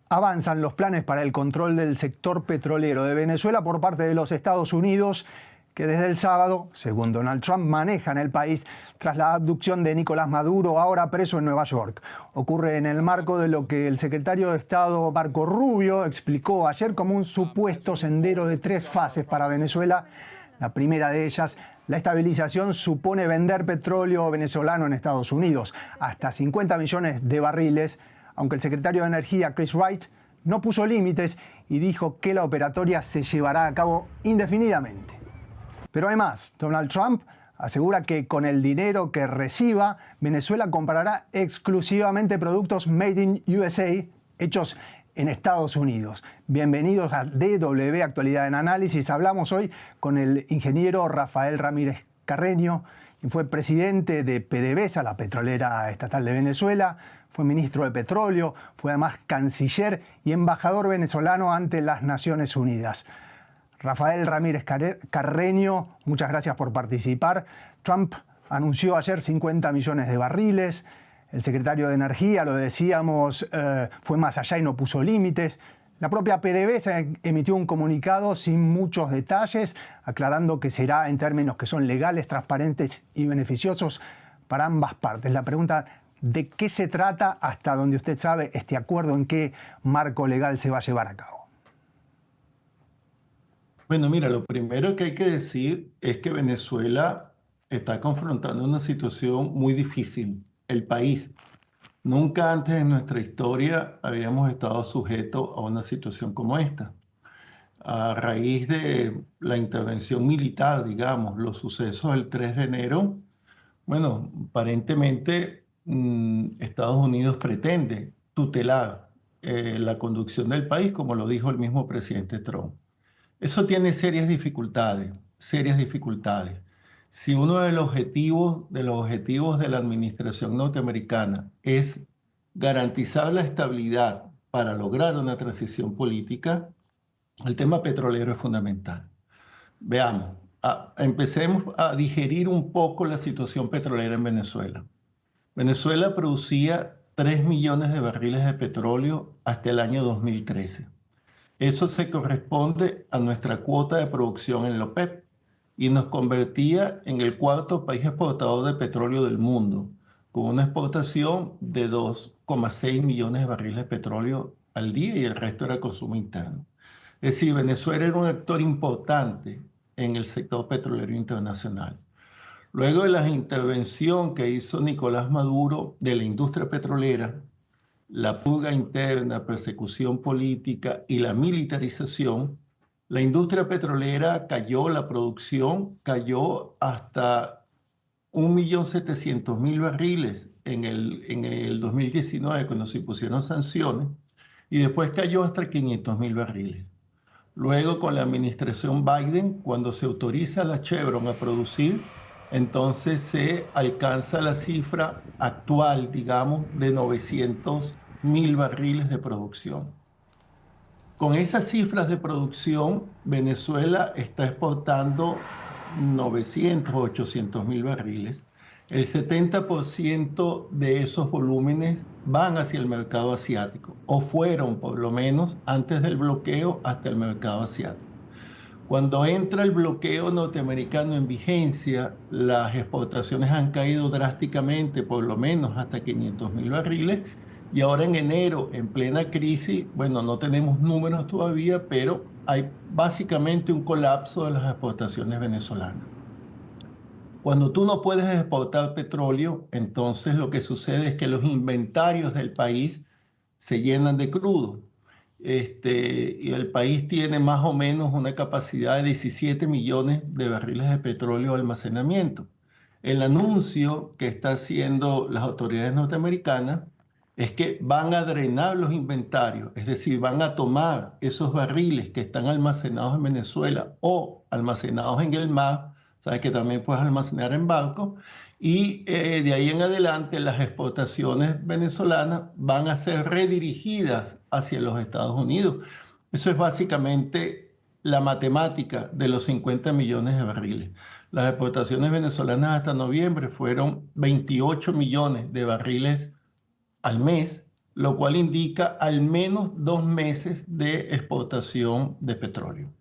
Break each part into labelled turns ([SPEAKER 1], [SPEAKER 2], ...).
[SPEAKER 1] Avanzan los planes para el control del sector petrolero de Venezuela por parte de los Estados Unidos, que desde el sábado, según Donald Trump, manejan el país tras la abducción de Nicolás Maduro, ahora preso en Nueva York. Ocurre en el marco de lo que el secretario de Estado Marco Rubio explicó ayer como un supuesto sendero de 3 fases para Venezuela. La primera de ellas, la estabilización, supone vender petróleo venezolano en Estados Unidos, hasta 50 millones de barriles, aunque el secretario de Energía, Chris Wright, no puso límites y dijo que la operatoria se llevará a cabo indefinidamente. Pero además, Donald Trump asegura que con el dinero que reciba, Venezuela comprará exclusivamente productos Made in USA, hechos en Estados Unidos. Bienvenidos a DW Actualidad en Análisis. Hablamos hoy con el ingeniero Rafael Ramírez Carreño, quien fue presidente de PDVSA, la petrolera estatal de Venezuela, fue ministro de Petróleo, fue además canciller y embajador venezolano ante las Naciones Unidas. Rafael Ramírez Carreño, muchas gracias por participar. Trump anunció ayer 50 millones de barriles. El secretario de Energía, lo decíamos, fue más allá y no puso límites. La propia PDVSA emitió un comunicado sin muchos detalles, aclarando que será en términos que son legales, transparentes y beneficiosos para ambas partes. La pregunta, ¿de qué se trata hasta donde usted sabe este acuerdo? ¿En qué marco legal se va a llevar a cabo?
[SPEAKER 2] Bueno, mira, lo primero que hay que decir es que Venezuela está confrontando una situación muy difícil. El país, nunca antes en nuestra historia habíamos estado sujetos a una situación como esta. A raíz de la intervención militar, digamos, los sucesos del 3 de enero, bueno, aparentemente Estados Unidos pretende tutelar la conducción del país, como lo dijo el mismo presidente Trump. Eso tiene serias dificultades, serias dificultades. Si uno de los objetivos de la administración norteamericana es garantizar la estabilidad para lograr una transición política, el tema petrolero es fundamental. Veamos, empecemos a digerir un poco la situación petrolera en Venezuela. Venezuela producía 3 millones de barriles de petróleo hasta el año 2013. Eso se corresponde a nuestra cuota de producción en la OPEP y nos convertía en el 4º país exportador de petróleo del mundo, con una exportación de 2,6 millones de barriles de petróleo al día y el resto era consumo interno. Es decir, Venezuela era un actor importante en el sector petrolero internacional. Luego de la intervención que hizo Nicolás Maduro de la industria petrolera, la purga interna, persecución política y la militarización, la industria petrolera cayó, la producción cayó hasta 1.700.000 barriles en el 2019, cuando se impusieron sanciones, y después cayó hasta 500.000 barriles. Luego, con la administración Biden, cuando se autoriza a la Chevron a producir, entonces se alcanza la cifra actual, digamos, de 900.000 barriles de producción. Con esas cifras de producción, Venezuela está exportando 900 o 800.000 barriles. El 70% de esos volúmenes van hacia el mercado asiático, o fueron por lo menos antes del bloqueo hasta el mercado asiático. Cuando entra el bloqueo norteamericano en vigencia, las exportaciones han caído drásticamente, por lo menos hasta 500.000 barriles, y ahora en enero, en plena crisis, bueno, no tenemos números todavía, pero hay básicamente un colapso de las exportaciones venezolanas. Cuando tú no puedes exportar petróleo, entonces lo que sucede es que los inventarios del país se llenan de crudo. Y el país tiene más o menos una capacidad de 17 millones de barriles de petróleo de almacenamiento. El anuncio que están haciendo las autoridades norteamericanas es que van a drenar los inventarios, es decir, van a tomar esos barriles que están almacenados en Venezuela o almacenados en el mar, sabes que también puedes almacenar en barco, y de ahí en adelante las exportaciones venezolanas van a ser redirigidas hacia los Estados Unidos. Eso es básicamente la matemática de los 50 millones de barriles. Las exportaciones venezolanas hasta noviembre fueron 28 millones de barriles al mes. lo cual indica al menos 2 meses de exportación de petróleo.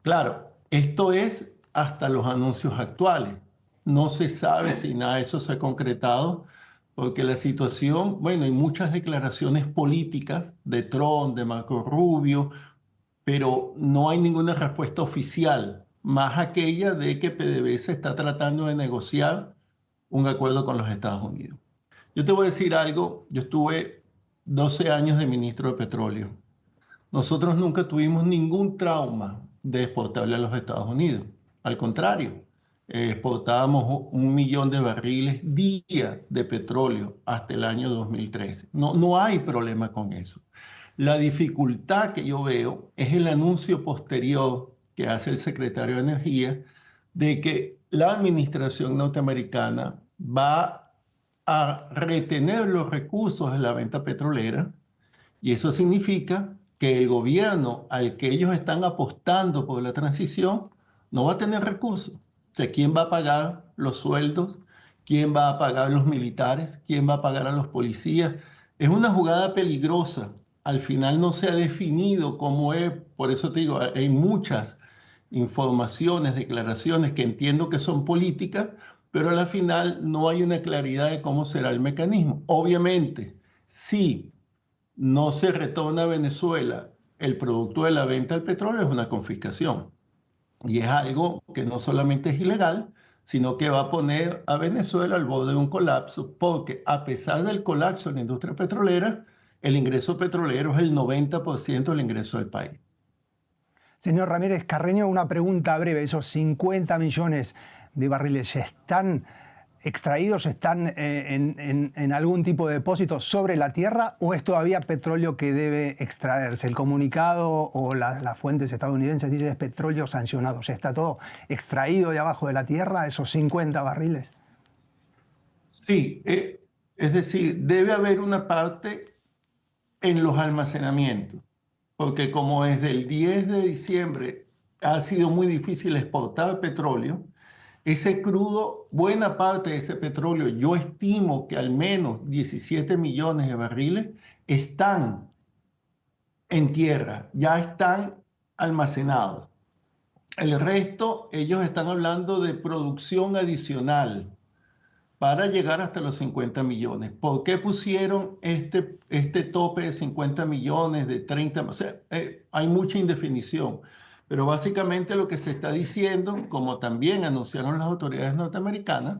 [SPEAKER 2] Claro, esto es hasta los anuncios actuales. No se sabe si nada de eso se ha concretado, porque la situación, bueno, hay muchas declaraciones políticas de Trump, de Marco Rubio, pero no hay ninguna respuesta oficial, más aquella de que PDVSA está tratando de negociar un acuerdo con los Estados Unidos. Yo te voy a decir algo, yo estuve 12 años de ministro de Petróleo. Nosotros nunca tuvimos ningún trauma de exportarle a los Estados Unidos. Al contrario, exportábamos 1 millón de barriles día de petróleo hasta el año 2013. No, no hay problema con eso. La dificultad que yo veo es el anuncio posterior que hace el secretario de Energía de que la administración norteamericana va a retener los recursos de la venta petrolera, y eso significa que el gobierno al que ellos están apostando por la transición no va a tener recursos. O sea, ¿quién va a pagar los sueldos? ¿Quién va a pagar los militares? ¿Quién va a pagar a los policías? Es una jugada peligrosa. Al final no se ha definido cómo es, por eso te digo, hay muchas informaciones, declaraciones que entiendo que son políticas, pero al final no hay una claridad de cómo será el mecanismo. Obviamente, si no se retorna a Venezuela el producto de la venta del petróleo, es una confiscación. Y es algo que no solamente es ilegal, sino que va a poner a Venezuela al borde de un colapso, porque a pesar del colapso en la industria petrolera, el ingreso petrolero es el 90% del ingreso del país.
[SPEAKER 1] Señor Ramírez Carreño, una pregunta breve. ¿Esos 50 millones de barriles ya están extraídos, están en algún tipo de depósito sobre la tierra o es todavía petróleo que debe extraerse? El comunicado o las fuentes estadounidenses dicen es petróleo sancionado. ¿Ya está todo extraído de abajo de la tierra, esos 50 barriles?
[SPEAKER 2] Sí, es decir, debe haber una parte en los almacenamientos, porque como desde el 10 de diciembre ha sido muy difícil exportar petróleo, ese crudo, buena parte de ese petróleo, yo estimo que al menos 17 millones de barriles están en tierra, ya están almacenados. El resto, ellos están hablando de producción adicional para llegar hasta los 50 millones. ¿Por qué pusieron este tope de 50 millones, de 30? O sea, hay mucha indefinición. Pero básicamente lo que se está diciendo, como también anunciaron las autoridades norteamericanas,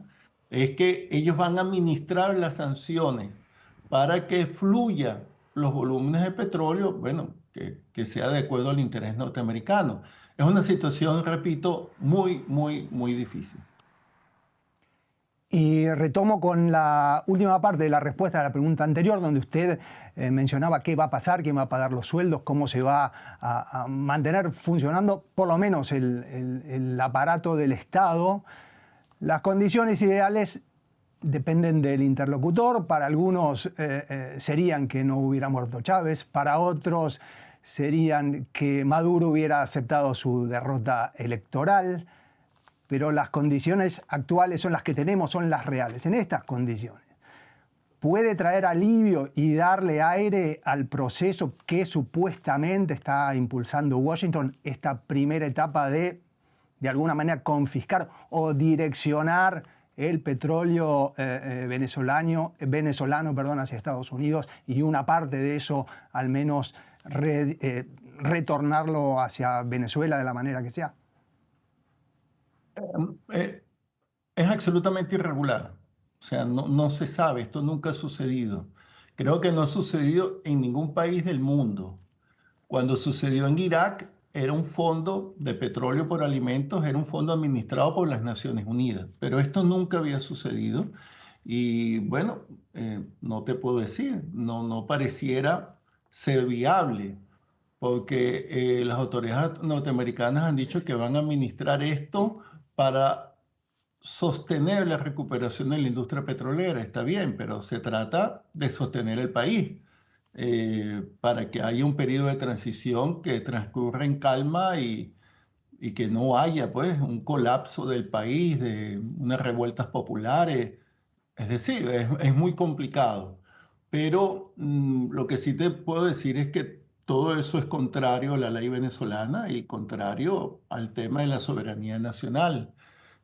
[SPEAKER 2] es que ellos van a administrar las sanciones para que fluya los volúmenes de petróleo, bueno, que sea de acuerdo al interés norteamericano. Es una situación, repito, muy, muy, muy difícil.
[SPEAKER 1] Y retomo con la última parte de la respuesta a la pregunta anterior, donde usted mencionaba qué va a pasar, quién va a pagar los sueldos, cómo se va a mantener funcionando por lo menos el aparato del Estado. Las condiciones ideales dependen del interlocutor. Para algunos serían que no hubiera muerto Chávez, para otros serían que Maduro hubiera aceptado su derrota electoral. Pero las condiciones actuales son las que tenemos, son las reales. En estas condiciones, ¿puede traer alivio y darle aire al proceso que supuestamente está impulsando Washington, esta primera etapa de alguna manera, confiscar o direccionar el petróleo venezolano hacia Estados Unidos y una parte de eso al menos retornarlo hacia Venezuela de la manera que sea?
[SPEAKER 2] Es absolutamente irregular. O sea, no se sabe, esto nunca ha sucedido. Creo que no ha sucedido en ningún país del mundo. Cuando sucedió en Irak, era un fondo de petróleo por alimentos, era un fondo administrado por las Naciones Unidas, pero esto nunca había sucedido. Y bueno, no te puedo decir, no pareciera ser viable, porque las autoridades norteamericanas han dicho que van a administrar esto para sostener la recuperación de la industria petrolera. Está bien, pero se trata de sostener el país para que haya un periodo de transición que transcurra en calma y que no haya pues un colapso del país, de unas revueltas populares. Es decir, es muy complicado. pero lo que sí te puedo decir es que todo eso es contrario a la ley venezolana y contrario al tema de la soberanía nacional.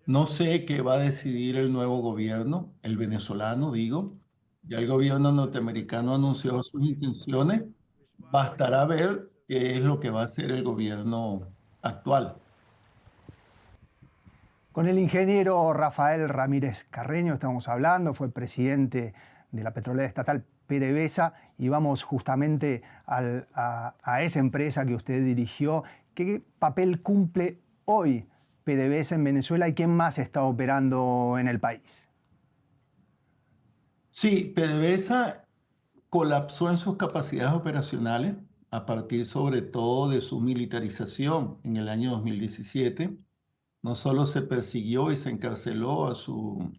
[SPEAKER 2] No sé qué va a decidir el nuevo gobierno, el venezolano, digo. Ya el gobierno norteamericano anunció sus intenciones. Bastará ver qué es lo que va a hacer el gobierno actual.
[SPEAKER 1] Con el ingeniero Rafael Ramírez Carreño estamos hablando, fue presidente de la petrolera estatal PDVSA y vamos justamente a esa empresa que usted dirigió. ¿Qué papel cumple hoy PDVSA en Venezuela y quién más está operando en el país?
[SPEAKER 2] Sí, PDVSA colapsó en sus capacidades operacionales a partir sobre todo de su militarización en el año 2017. No solo se persiguió y se encarceló a su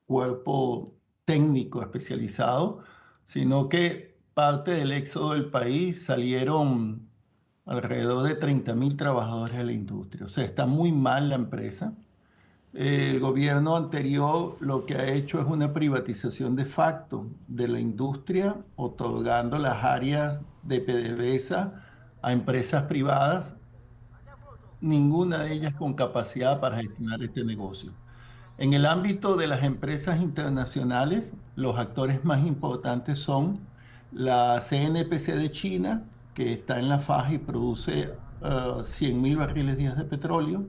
[SPEAKER 2] cuerpo técnico especializado, sino que parte del éxodo del país salieron alrededor de 30.000 trabajadores de la industria. O sea, está muy mal la empresa. El gobierno anterior lo que ha hecho es una privatización de facto de la industria, otorgando las áreas de PDVSA a empresas privadas, ninguna de ellas con capacidad para gestionar este negocio. En el ámbito de las empresas internacionales, los actores más importantes son la CNPC de China, que está en la faja y produce 100.000 barriles diarios de petróleo,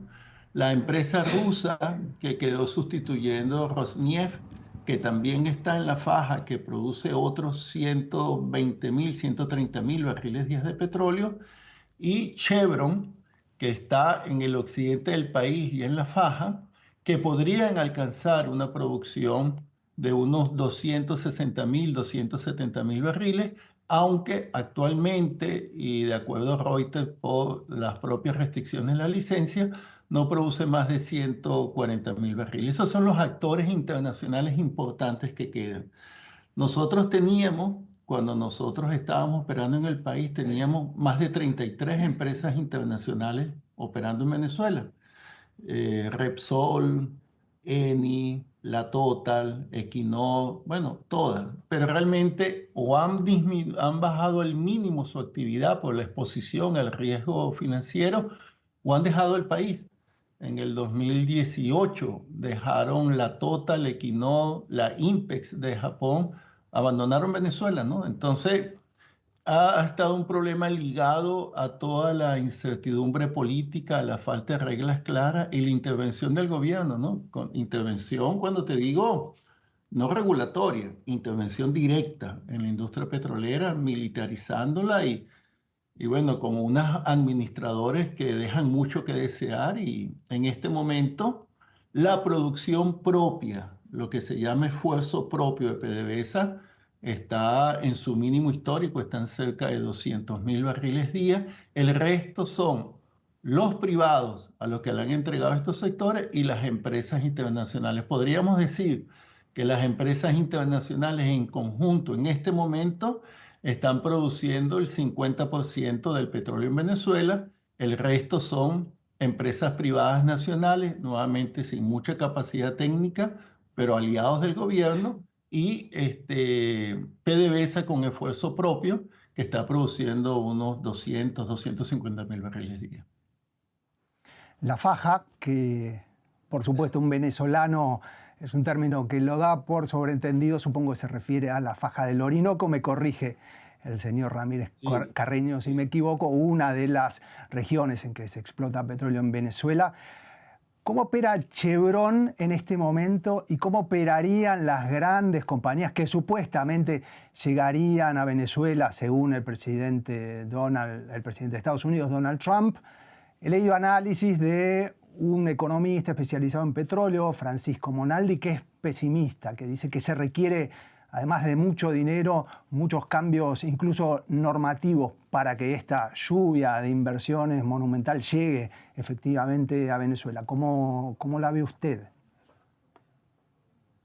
[SPEAKER 2] la empresa rusa, que quedó sustituyendo Rosneft, que también está en la faja, que produce otros 120.000, 130.000 barriles diarios de petróleo, y Chevron, que está en el occidente del país y en la faja, que podrían alcanzar una producción de unos 260.000, 270.000 barriles, aunque actualmente, y de acuerdo a Reuters, por las propias restricciones de la licencia, no produce más de 140.000 barriles. Esos son los actores internacionales importantes que quedan. Nosotros teníamos, cuando nosotros estábamos operando en el país, teníamos más de 33 empresas internacionales operando en Venezuela. Repsol, Eni, La Total, Equinor, bueno, todas. Pero realmente o han bajado al mínimo su actividad por la exposición al riesgo financiero o han dejado el país. En el 2018 dejaron La Total, Equinor, la Inpex de Japón, abandonaron Venezuela, ¿no? Entonces, ha estado un problema ligado a toda la incertidumbre política, a la falta de reglas claras y la intervención del gobierno, ¿no? Con intervención, cuando te digo, no regulatoria, intervención directa en la industria petrolera, militarizándola y bueno, con unos administradores que dejan mucho que desear y en este momento la producción propia, lo que se llama esfuerzo propio de PDVSA, está en su mínimo histórico, están cerca de 200.000 barriles día. El resto son los privados a los que le han entregado estos sectores y las empresas internacionales. Podríamos decir que las empresas internacionales en conjunto en este momento están produciendo el 50% del petróleo en Venezuela, el resto son empresas privadas nacionales, nuevamente sin mucha capacidad técnica, pero aliados del gobierno, y PDVSA con esfuerzo propio, que está produciendo unos 250.000 barriles día.
[SPEAKER 1] La faja, que por supuesto un venezolano es un término que lo da por sobreentendido, supongo que se refiere a la faja del Orinoco, me corrige el señor Ramírez Carreño si me equivoco, una de las regiones en que se explota petróleo en Venezuela. ¿Cómo opera Chevron en este momento y cómo operarían las grandes compañías que supuestamente llegarían a Venezuela, según el presidente de Estados Unidos, Donald Trump? He leído análisis de un economista especializado en petróleo, Francisco Monaldi, que es pesimista, que dice que se requiere, además de mucho dinero, muchos cambios, incluso normativos, para que esta lluvia de inversiones monumental llegue efectivamente a Venezuela. ¿Cómo la ve usted?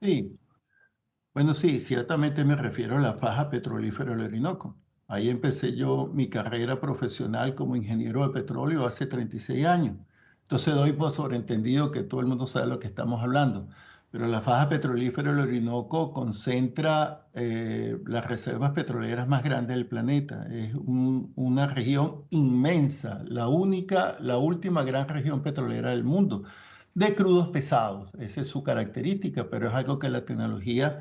[SPEAKER 2] Sí, bueno, sí, ciertamente me refiero a la faja petrolífera del Orinoco. Ahí empecé yo mi carrera profesional como ingeniero de petróleo hace 36 años. Entonces doy por sobreentendido que todo el mundo sabe lo que estamos hablando. pero la faja petrolífera del Orinoco concentra las reservas petroleras más grandes del planeta. Es una región inmensa, la última gran región petrolera del mundo, de crudos pesados. Esa es su característica, pero es algo que la tecnología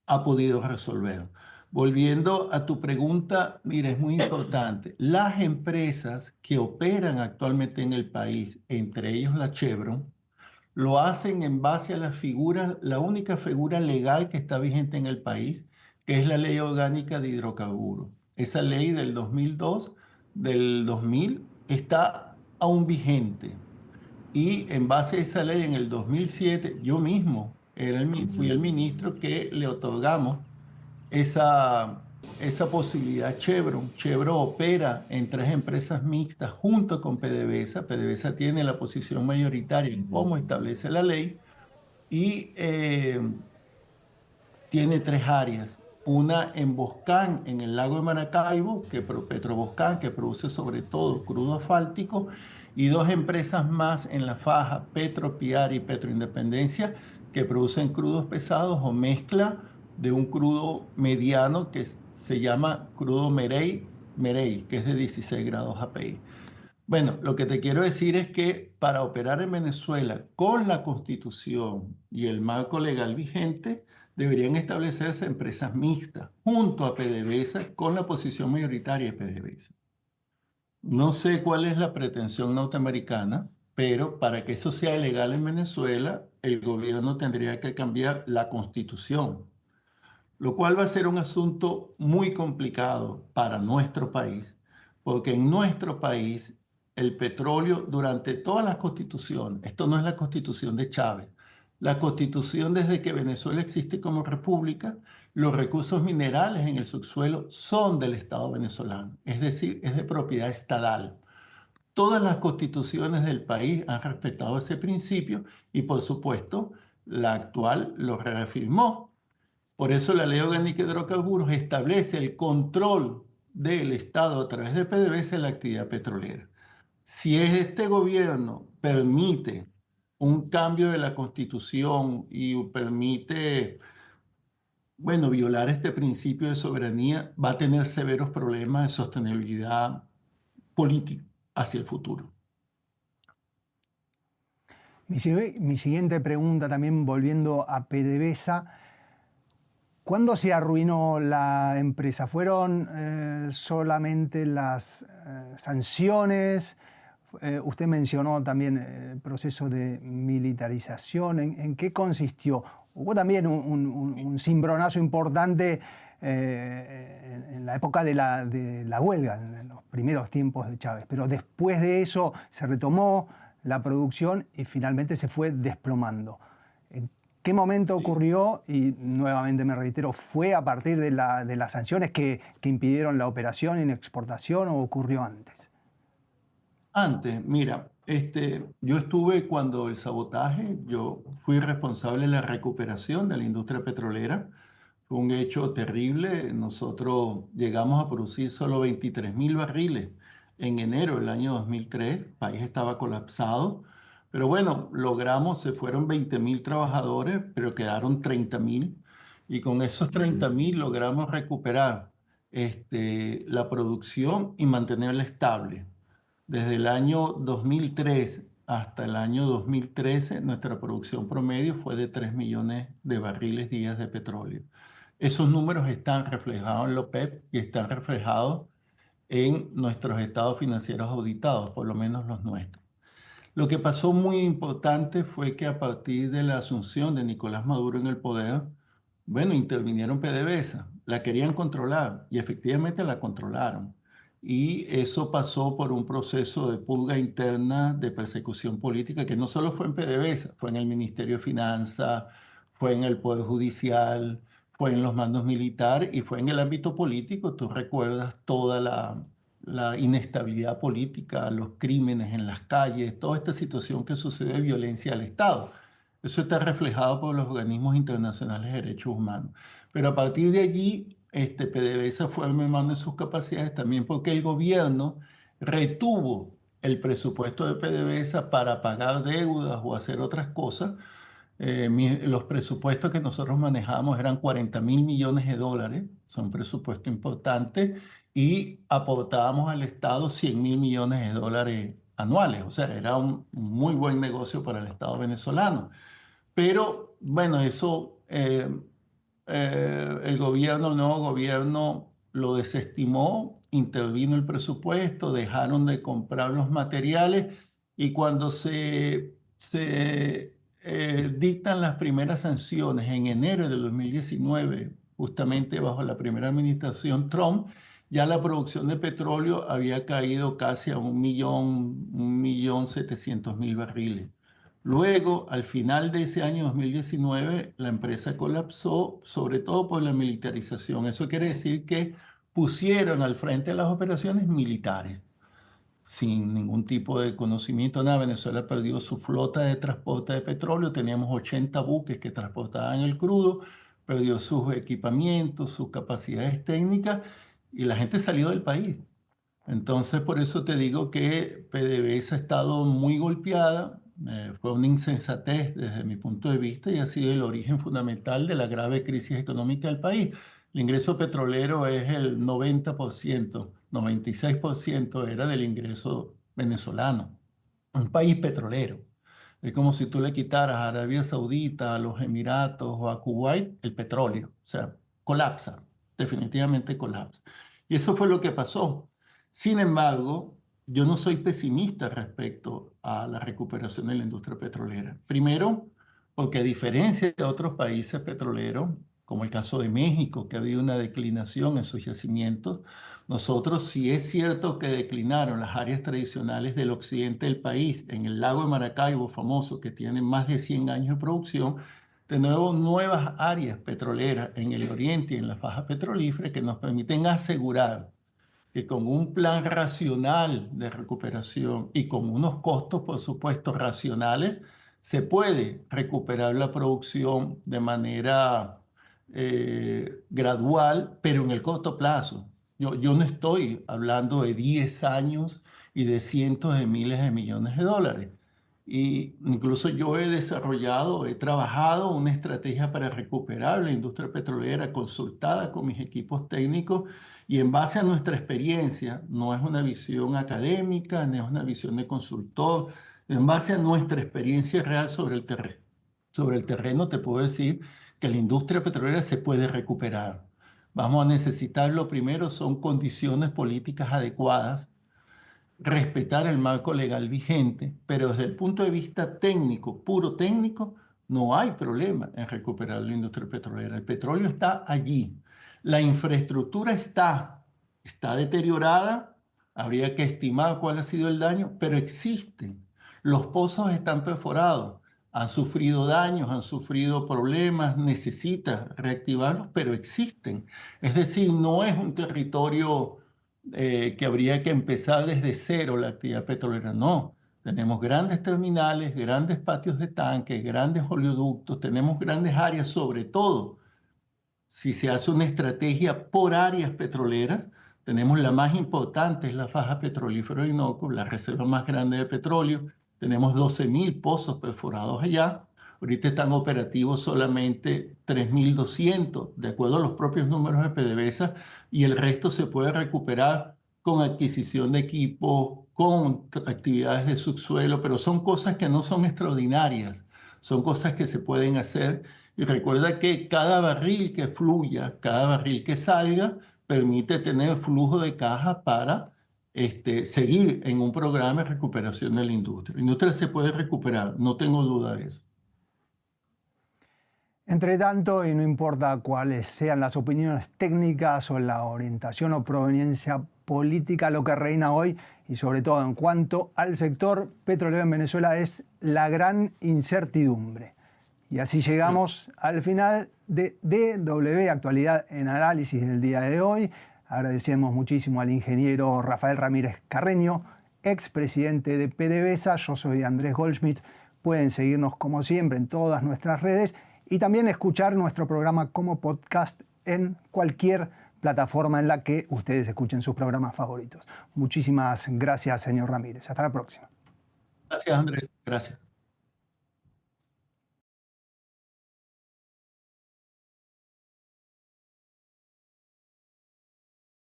[SPEAKER 2] ha podido resolver. Volviendo a tu pregunta, mira, es muy importante. Las empresas que operan actualmente en el país, entre ellos la Chevron, lo hacen en base a la figura, la única figura legal que está vigente en el país, que es la Ley Orgánica de Hidrocarburos. Esa ley del 2002, del 2000, está aún vigente. Y en base a esa ley, en el 2007, yo mismo fui el ministro que le otorgamos esa posibilidad a Chevron. Chevron opera en 3 empresas mixtas junto con PDVSA. PDVSA tiene la posición mayoritaria en cómo establece la ley y tiene 3 áreas. Una en Boscán, en el lago de Maracaibo, Petroboscán, que produce sobre todo crudo asfáltico, y 2 empresas más en la faja, Petropiar y Petroindependencia, que producen crudos pesados o mezcla de un crudo mediano que se llama crudo Merey, que es de 16 grados API. Bueno, lo que te quiero decir es que para operar en Venezuela con la Constitución y el marco legal vigente, deberían establecerse empresas mixtas junto a PDVSA con la posición mayoritaria de PDVSA. No sé cuál es la pretensión norteamericana, pero para que eso sea legal en Venezuela, el gobierno tendría que cambiar la Constitución, lo cual va a ser un asunto muy complicado para nuestro país, porque en nuestro país el petróleo durante todas las constituciones, esto no es la constitución de Chávez, la constitución desde que Venezuela existe como república, los recursos minerales en el subsuelo son del Estado venezolano, es decir, es de propiedad estatal. Todas las constituciones del país han respetado ese principio y por supuesto la actual lo reafirmó. Por eso la Ley Orgánica de Hidrocarburos establece el control del Estado a través de PDVSA en la actividad petrolera. Si este gobierno permite un cambio de la Constitución y permite, bueno, violar este principio de soberanía, va a tener severos problemas de sostenibilidad política hacia el futuro.
[SPEAKER 1] Mi siguiente pregunta, también volviendo a PDVSA, ¿cuándo se arruinó la empresa? ¿Fueron solamente las sanciones? Usted mencionó también el proceso de militarización. ¿En qué consistió? Hubo también un cimbronazo importante en la época de la huelga, en los primeros tiempos de Chávez, pero después de eso se retomó la producción y finalmente se fue desplomando. ¿En qué momento ocurrió? Y nuevamente me reitero, ¿fue a partir de las sanciones que impidieron la operación en exportación o ocurrió antes?
[SPEAKER 2] Antes, mira, yo estuve cuando el sabotaje, yo fui responsable de la recuperación de la industria petrolera. Fue un hecho terrible. Nosotros llegamos a producir solo 23.000 barriles en enero del año 2003. El país estaba colapsado. Pero bueno, logramos, se fueron 20.000 trabajadores, pero quedaron 30.000. Y con esos 30.000 logramos recuperar la producción y mantenerla estable. Desde el año 2003 hasta el año 2013, nuestra producción promedio fue de 3 millones de barriles días de petróleo. Esos números están reflejados en la OPEP y están reflejados en nuestros estados financieros auditados, por lo menos los nuestros. Lo que pasó muy importante fue que a partir de la asunción de Nicolás Maduro en el poder, bueno, intervinieron PDVSA, la querían controlar y efectivamente la controlaron. Y eso pasó por un proceso de purga interna de persecución política que no solo fue en PDVSA, fue en el Ministerio de Finanzas, fue en el Poder Judicial, fue en los mandos militares y fue en el ámbito político. Tú recuerdas toda la inestabilidad política, los crímenes en las calles, toda esta situación que sucede de violencia al Estado. Eso está reflejado por los organismos internacionales de derechos humanos. Pero a partir de allí, PDVSA fue mermando sus capacidades también porque el gobierno retuvo el presupuesto de PDVSA para pagar deudas o hacer otras cosas. Los presupuestos que nosotros manejamos eran 40.000 millones de dólares, son presupuestos importantes, y aportábamos al Estado 100.000 millones de dólares anuales. O sea, era un muy buen negocio para el Estado venezolano. Pero bueno, eso el gobierno, el nuevo gobierno lo desestimó, intervino el presupuesto, dejaron de comprar los materiales y cuando se dictan las primeras sanciones en enero de 2019, justamente bajo la primera administración Trump, ya la producción de petróleo había caído casi a 1.700.000 barriles. Luego, al final de ese año 2019, la empresa colapsó, sobre todo por la militarización. Eso quiere decir que pusieron al frente de las operaciones militares, sin ningún tipo de conocimiento. Nada, Venezuela perdió su flota de transporte de petróleo, teníamos 80 buques que transportaban el crudo, perdió sus equipamientos, sus capacidades técnicas y la gente salió del país. Entonces, por eso te digo que PDVSA ha estado muy golpeada, fue una insensatez desde mi punto de vista y ha sido el origen fundamental de la grave crisis económica del país. El ingreso petrolero es el 90%, 96% era del ingreso venezolano, un país petrolero. Es como si tú le quitaras a Arabia Saudita, a los Emiratos o a Kuwait el petróleo. O sea, colapsa, definitivamente colapsa. Y eso fue lo que pasó. Sin embargo, yo no soy pesimista respecto a la recuperación de la industria petrolera. Primero, porque a diferencia de otros países petroleros, como el caso de México, que ha habido una declinación en sus yacimientos, nosotros sí es cierto que declinaron las áreas tradicionales del occidente del país, en el lago de Maracaibo famoso, que tiene más de 100 años de producción, de nuevo nuevas áreas petroleras en el oriente y en la faja petrolífera que nos permiten asegurar que con un plan racional de recuperación y con unos costos, por supuesto, racionales, se puede recuperar la producción de manera gradual, pero en el corto plazo. Yo no estoy hablando de 10 años y de cientos de miles de millones de dólares. Y incluso yo he desarrollado, he trabajado una estrategia para recuperar la industria petrolera consultada con mis equipos técnicos y en base a nuestra experiencia, no es una visión académica, no es una visión de consultor, en base a nuestra experiencia real sobre el terreno. Sobre el terreno te puedo decir que la industria petrolera se puede recuperar. Vamos a necesitar, lo primero, son condiciones políticas adecuadas, respetar el marco legal vigente, pero desde el punto de vista técnico, puro técnico, no hay problema en recuperar la industria petrolera. El petróleo está allí. La infraestructura está deteriorada, habría que estimar cuál ha sido el daño, pero existen. Los pozos están perforados, han sufrido daños, han sufrido problemas, necesita reactivarlos, pero existen. Es decir, no es un territorio que habría que empezar desde cero la actividad petrolera. No, tenemos grandes terminales, grandes patios de tanques, grandes oleoductos, tenemos grandes áreas, sobre todo si se hace una estrategia por áreas petroleras. Tenemos la más importante, es la faja petrolífera Orinoco, la reserva más grande de petróleo. Tenemos 12.000 pozos perforados allá. Ahorita están operativos solamente 3.200, de acuerdo a los propios números de PDVSA, y el resto se puede recuperar con adquisición de equipos, con actividades de subsuelo, pero son cosas que no son extraordinarias, son cosas que se pueden hacer. Y recuerda que cada barril que fluya, cada barril que salga, permite tener flujo de caja para seguir en un programa de recuperación de la industria. La industria se puede recuperar, no tengo duda de eso.
[SPEAKER 1] Entre tanto, y no importa cuáles sean las opiniones técnicas o la orientación o proveniencia política, lo que reina hoy, y sobre todo en cuanto al sector petrolero en Venezuela, es la gran incertidumbre. Y así llegamos al final de DW Actualidad en Análisis del día de hoy. Agradecemos muchísimo al ingeniero Rafael Ramírez Carreño, expresidente de PDVSA. Yo soy Andrés Goldschmidt. Pueden seguirnos como siempre en todas nuestras redes y también escuchar nuestro programa como podcast en cualquier plataforma en la que ustedes escuchen sus programas favoritos. Muchísimas gracias, señor Ramírez. Hasta la próxima.
[SPEAKER 2] Gracias, Andrés. Gracias.